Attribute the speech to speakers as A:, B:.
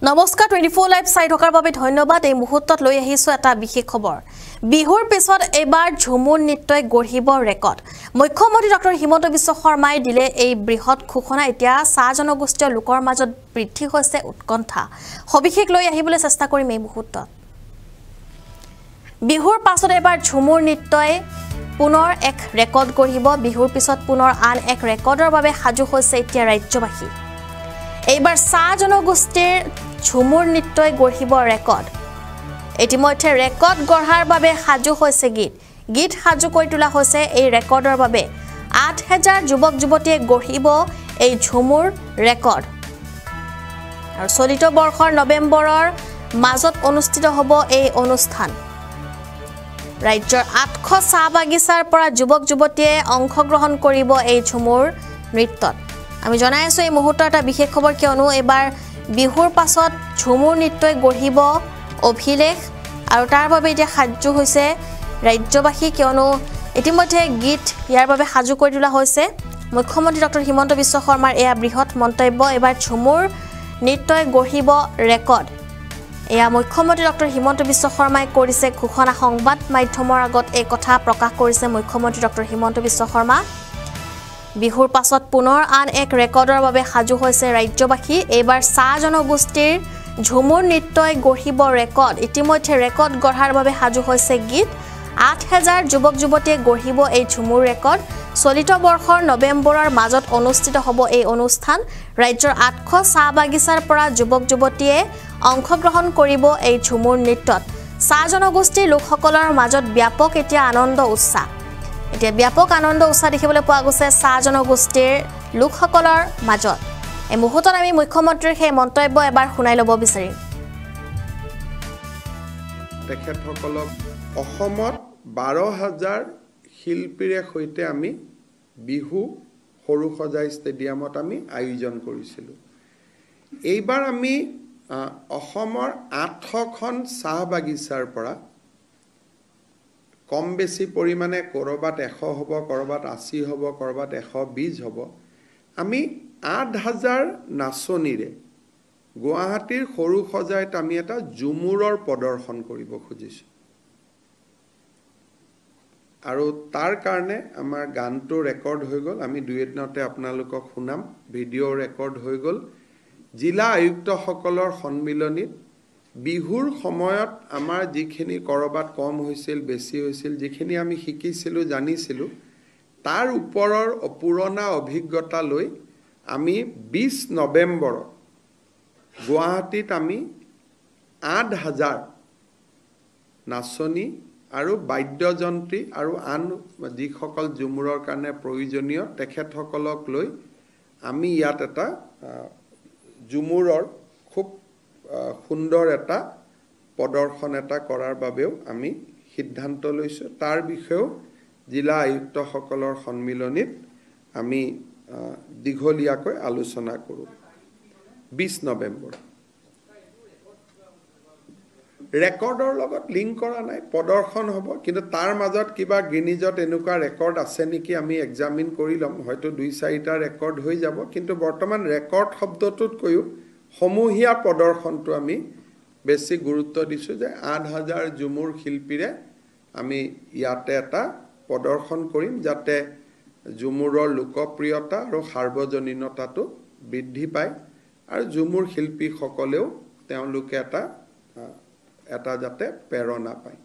A: নমস্কাৰ 24 লাইভ চাই থকাৰ বাবে ধন্যবাদ। এই মুহূৰ্তত লৈ আহিছো এটা বিশেষ খবৰ। বিহুৰ পিছত এবাৰ ঝুমুৰ নৃত্যই গঢ়িব ৰেকৰ্ড। মুখ্যমন্ত্ৰী ডক্টৰ হিমন্ত বিশ্ব শৰ্মাই দিলে এই বৃহৎ ঘোষণা। এতিয়া চাহ জনগোষ্ঠীয় লোকৰ মাজত বৃদ্ধি হৈছে উৎকণ্ঠা। সবিশেষ লৈ আহিবলৈ চেষ্টা কৰিম এই মুহূৰ্তত। বিহুৰ পাছত এবাৰ ঝুমুৰ নৃত্যই পুনৰ এক ৰেকৰ্ড গঢ়িব। বিহুৰ পিছত পুনৰ আন এক ৰেকৰ্ডৰ বাবে সাজু হৈছে এতিয়া ৰাজ্যবাসী। এইবাৰ চাহ জনগোষ্ঠীৰ ঝুমুৰ নৃত্যই গঢ়িব ৰেকৰ্ড। ইতিমধ্যে ৰেকৰ্ড গঢ়াৰ বাবে সাজু হৈছে গীত সাজু কৰি তোলা হৈছে এই ৰেকৰ্ডৰ বাবে। ৮,০০০ যুৱক যুৱতীয়ে গঢ়িব এই ঝুমুৰ ৰেকৰ্ড। আৰু চলিত বৰ্ষৰ নৱেম্বৰৰ মাজত অনুষ্ঠিত হ'ব এই অনুষ্ঠান। ৰাজ্যৰ ৮০০ চাহ বাগিচাৰ পৰা যুৱক যুৱতীয়ে অংশগ্ৰহণ কৰিব এই ঝুমুৰ নৃত্যত। আমি জনাই আছো এই মুহূৰ্তৰ এটা বিশেষ খবৰ, কিয়নো এবাৰ বিহুৰ পাছত ঝুমুৰ নৃত্যই গঢ়িব অভিলেখ। আৰু তাৰ বাবে এতিয়া সাজু হৈছে ৰাজ্যবাসী, কিয়নো ইতিমধ্যে গীত ইয়াৰ বাবে সাজু কৰি তোলা হৈছে। মুখ্যমন্ত্ৰী ডক্টৰ হিমন্ত বিশ্ব শৰ্মাৰ এয়া বৃহৎ মন্তব্য। এবাৰ ঝুমুৰ নৃত্যই গঢ়িব ৰেকৰ্ড। এয়া মুখ্যমন্ত্ৰী ডক্টৰ হিমন্ত বিশ্ব শৰ্মাই কৰিছে ঘোষণা। সংবাদ মাধ্যমৰ আগত এই কথা প্ৰকাশ কৰিছে মুখ্যমন্ত্ৰী ডক্টৰ হিমন্ত বিশ্ব শৰ্মা। বিহুৰ পাছত পুনৰ আন এক ৰেকৰ্ডৰ বাবে সাজু হৈছে ৰাজ্যবাসী। এইবাৰ চাহ জনগোষ্ঠীৰ ঝুমুৰ নৃত্যই গঢ়িব ৰেকৰ্ড। ইতিমধ্যে ৰেকৰ্ড গঢ়াৰ বাবে সাজু হৈছে গীত। ৮,০০০ যুৱক যুৱতীয়ে গঢ়িব এই ঝুমুৰ ৰেকৰ্ড। চলিত বৰ্ষৰ নৱেম্বৰৰ মাজত অনুষ্ঠিত হ'ব এই অনুষ্ঠান। ৰাজ্যৰ ৮০০ চাহ বাগিচাৰ পৰা যুৱক যুৱতীয়ে অংশগ্ৰহণ কৰিব এই ঝুমুৰ নৃত্যত। চাহ জনগোষ্ঠীৰ লোকসকলৰ মাজত ব্যাপক এতিয়া আনন্দ উৎসাহ। এতিয়া ব্যাপক আনন্দ উৎসাহ দেখিবলৈ পোৱা গৈছে চাহ জনগোষ্ঠীৰ লোকসকলৰ মাজত। এই মুহূৰ্তত আমি মুখ্যমন্ত্ৰীৰ সেই মন্তব্য এবাৰ শুনাই ল'ব বিচাৰিম।
B: তেখেতসকলক অসমত ১২,০০০ শিল্পীৰে সৈতে আমি বিহু সৰুসজাই ষ্টেডিয়ামত আমি আয়োজন কৰিছিলোঁ। এইবাৰ আমি অসমৰ ৮০০খন চাহ বাগিচাৰ পৰা কম বেছি পৰিমাণে ক'ৰবাত ১০০ হ'ব, ক'ৰবাত ৮০ হ'ব, ক'ৰবাত ১২০ হ'ব, আমি ৮,০০০ নাচনীৰে গুৱাহাটীৰ সৰুসজাইত আমি এটা ঝুমুৰৰ প্ৰদৰ্শন কৰিব খুজিছোঁ। আৰু তাৰ কাৰণে আমাৰ গানটো ৰেকৰ্ড হৈ গ'ল। আমি ২ এদিনতে আপোনালোকক শুনাম। ভিডিঅ' ৰেকৰ্ড হৈ গ'ল। জিলা আয়ুক্তসকলৰ সন্মিলনীত বিহুৰ সময়ত আমাৰ যিখিনি ক'ৰবাত কম হৈছিল, বেছি হৈছিল, যিখিনি আমি শিকিছিলোঁ, জানিছিলোঁ, তাৰ ওপৰৰ পুৰণা অভিজ্ঞতা লৈ আমি ২০ নৱেম্বৰত গুৱাহাটীত আমি ৮,০০০ নাচনী আৰু বাদ্যযন্ত্ৰী আৰু আন যিসকল ঝুমুৰৰ কাৰণে প্ৰয়োজনীয় তেখেতসকলক লৈ আমি ইয়াত এটা ঝুমুৰৰ খুব সুন্দৰ এটা প্ৰদৰ্শন এটা কৰাৰ বাবেও আমি সিদ্ধান্ত লৈছোঁ। তাৰ বিষয়েও জিলা আয়ুক্তসকলৰ সন্মিলনীত আমি দীঘলীয়াকৈ আলোচনা কৰোঁ। ২০ নৱেম্বৰ ৰেকৰ্ডৰ লগত লিংক কৰা নাই, প্ৰদৰ্শন হ'ব। কিন্তু তাৰ মাজত কিবা গিনিজত এনেকুৱা ৰেকৰ্ড আছে নেকি আমি এক্সামিন কৰি ল'ম। হয়তো ২-৪টা ৰেকৰ্ড হৈ যাব। কিন্তু বৰ্তমান ৰেকৰ্ড শব্দটোতকৈও সমূহীয়া প্ৰদৰ্শনটো আমি বেছি গুৰুত্ব দিছোঁ, যে ৮,০০০ ঝুমুৰ শিল্পীৰে আমি ইয়াতে এটা প্ৰদৰ্শন কৰিম, যাতে ঝুমুৰৰ লোকপ্ৰিয়তা আৰু সাৰ্বজনীনতাটো বৃদ্ধি পায়। আৰু ঝুমুৰ শিল্পীসকলেও তেওঁলোকে এটা যাতে প্ৰেৰণা পায়।